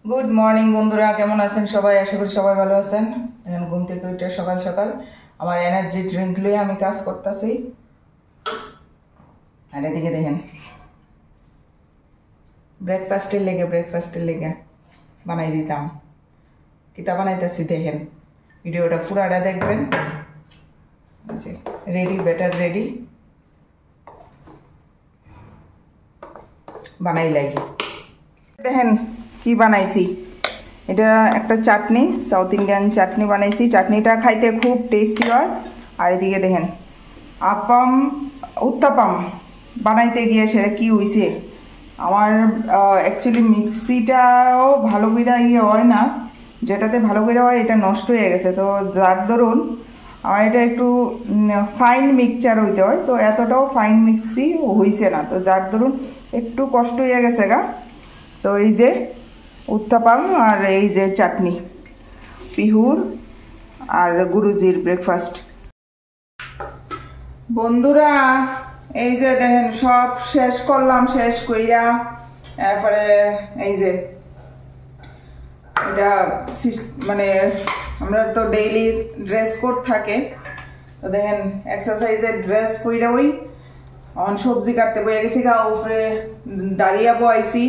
Good morning বন্ধুরা, কেমন আছেন সবাই? আশা করি সবাই ভালো আছেন। এখন ঘুম থেকে উঠে সকাল সকাল আমার এনার্জি ড্রিঙ্ক লিয়ে আমি কাজ করতেছি। আর এদিকে দেখেন ব্রেকফাস্টের লেগে বানাই দিতাম। কিতা বানাইতেছি দেখেন, ভিডিওটা পুরাটা দেখবেন। রেডি, ব্যাটার রেডি, বানাইলাই। দেখেন কি বানাইছি, এটা একটা চাটনি, সাউথ ইন্ডিয়ান চাটনি বানাইছি। চাটনিটা খাইতে খুব টেস্টি হয়। আর এদিকে দেখেন উত্তাপাম বানাইতে গিয়ে সেটা কি হয়েছে আমার, অ্যাকচুয়ালি মিক্সিটাও ভালো করে হয় না, যেটাতে ভালো করে হয় এটা নষ্ট হয়ে গেছে। তো যার দরুন আমার এটা একটু ফাইন মিক্সচার হইতে হয়, তো এতটাও ফাইন মিক্সি হইছে না, তো যার দরুন একটু কষ্ট হয়ে গেছে গা। তো এই যে উত্তাপাম আর এই যে চাটনি, পিহুর আর গুরুজির ব্রেকফাস্ট। বন্ধুরা এই যে দেখেন সব শেষ করলাম, শেষ কইরা এরপরে এই যে এটা মানে আমরা তো ডেইলি ড্রেস কোড থাকে, তো দেখেন এক্সারসাইজের ড্রেস পইরা ওই সবজি কাটতে বয়ে গেছি গা, উপরে দাঁড়িয়ে বইছি।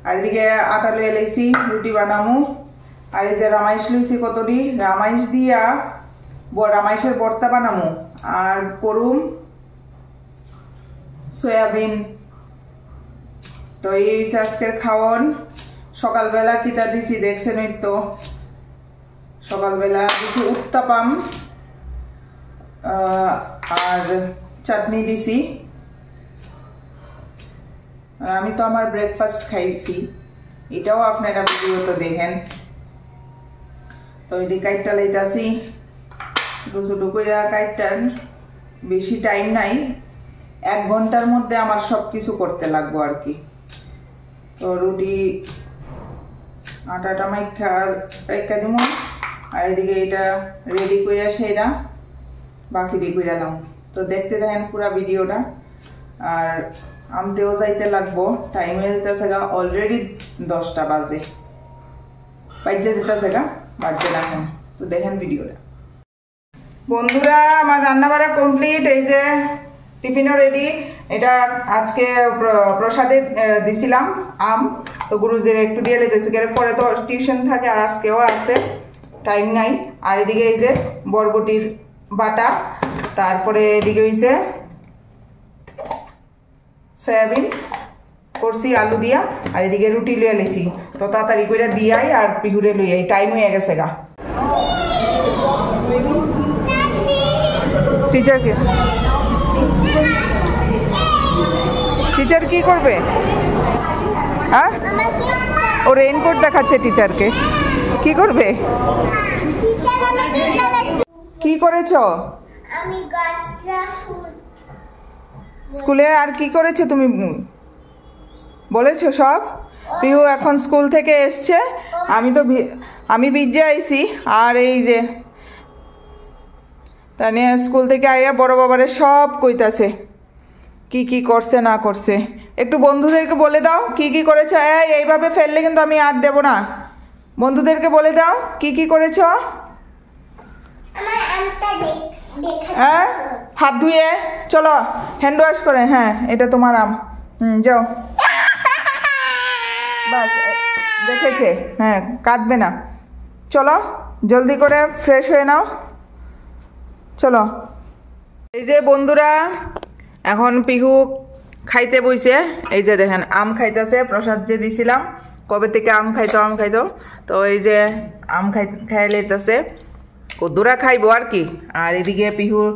আর এদিকে আটা লুয়ে লাইছি রুটি বানামু। আর এই যে রামাইশ লইছি কতটি, রামাইশ দিয়া রামাইশের ভর্তা বানামু। আর করুম সয়াবিন। তো এই আজকের খাওয়ন। সকালবেলা কিতা দিছি দেখছেনই তো, সকালবেলা দিছি উত্তাপাম আর চাটনি দিছি। আমি তো আমার ব্রেকফাস্ট খাইছি, এটাও আপনারা ভিডিওতে দেখেন। তো এটি কাইটটা লাইতাছি ছোটো ছোটো করে কাইটটার, বেশি টাইম নাই, 1 ঘন্টার মধ্যে আমার সব কিছু করতে লাগবো আর কি। তো রুটি আটাটা মাইখা দিব। আর এদিকে এটা রেডি করে সেরা বাকি রেডি করে এলাম। তো দেখতে দেখেন পুরা ভিডিওটা। আর আনতেও যাইতে লাগবো, টাইম হয়ে যেতেছে গা, অলরেডি 10টা বাজে, বাজে যেতেছে গা, বাজছে না এখন। তো দেখেন ভিডিওটা। বন্ধুরা আমার রান্না বাড়া কমপ্লিট, এই যে টিফিনও রেডি। এটা আজকে প্রসাদে দিছিলাম আম, তো গুরুজির একটু দিয়ে লেগেছে, পরে তো টিউশন থাকে আর আজকেও আছে, টাইম নাই। আর এদিকে এই যে বরবটির বাটা, তারপরে এদিকে হইছে সয়াবিন করছি আলু দিয়া। আর এদিকে রুটি লইয়া লেছি, তো তাড়াতাড়ি করে দিয়াই আর পিহুরে লইয়াই, টাইম হয়ে গেছে গা। টিচার কি করবে? হ্যাঁ, ও রেইনকোট দেখাচ্ছে টিচারকে। কি করবে? কি করেছো স্কুলে? আর কি করেছো তুমি বলেছো সব? পিহু এখন স্কুল থেকে এসছে, আমি ভিজে আইছি। আর এই যে তানিয়া স্কুল থেকে আইয়া বড় বাবারে সব কইতাছে কি কি করছে না করছে। একটু বন্ধুদেরকে বলে দাও কি কি করেছো। এইভাবে ফেললে কিন্তু আমি আর দেব না। বন্ধুদেরকে বলে দাও কি কি করেছো। হ্যাঁ, হাত ধুয়ে চলো, হ্যান্ড ওয়াশ করে। হ্যাঁ, এটা তোমার আম। যাও, বাস দেখেছে। হ্যাঁ, কাঁদবে না। চলো জলদি করে ফ্রেশ হয়ে নাও, চলো। এই যে বন্ধুরা এখন পিহু খাইতে বইছে। এই যে দেখেন আম খাইতেছে, প্রসাদ যে দিছিলাম কবে থেকে আম খাইতো। তো এই যে আম খাই লেতেছে, কদ্দুরা খাইবো আর কি। আর এদিকে পিহুর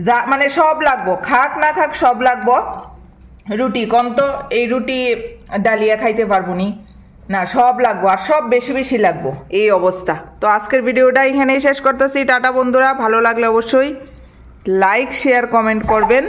যা মানে সব লাগবো, খাক না খাক সব লাগবো। রুটি কম তো, এই রুটি ডালিয়া খাইতে পারবো না, সব লাগবো, আর সব বেশি বেশি লাগবো, এই অবস্থা। তো আজকের ভিডিওটা এখানেই শেষ করতেছি। টাটা বন্ধুরা, ভালো লাগলে অবশ্যই লাইক শেয়ার কমেন্ট করবেন।